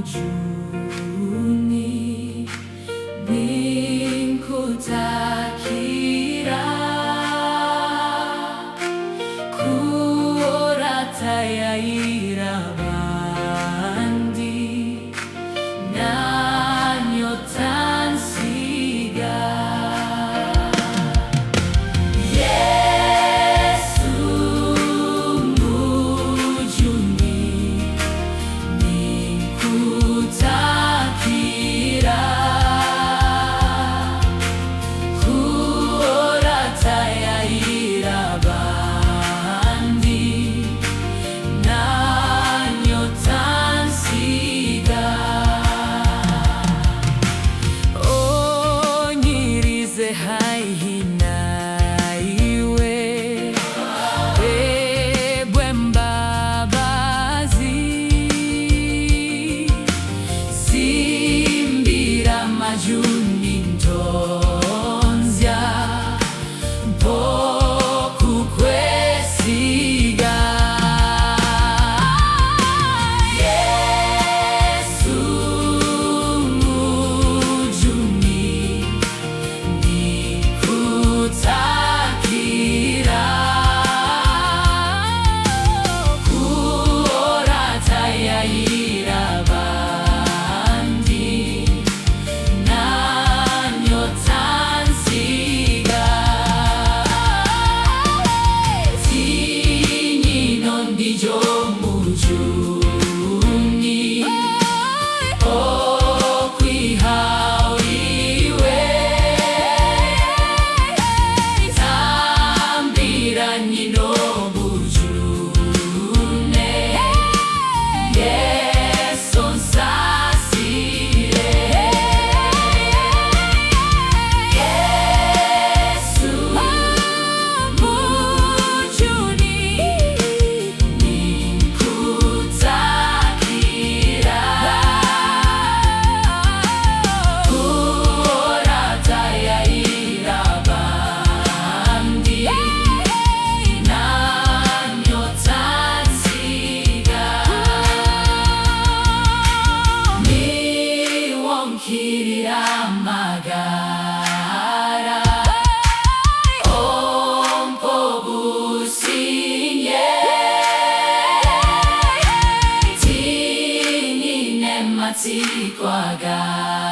mujuni ninkutakira kuoratayayira bandi nanyotansiga Yesu mujuni ninkutakira kuoratayayira bandi nanyotansiga onyirize haihinayiwe ebwembabazi simbira majuni ntonzya mpokukwesiga Yesu mujuni nikutakira kuoratayayira bandi nanyotansiga tinyino ndijo mujuni okwihawiwe tambira nyino mujune Yesu nsasire Yesu mujuni ninkutakira kuoratayayira bandi nanyotansiga niwonkirira amagara ompobusinye tinyine matsiko agara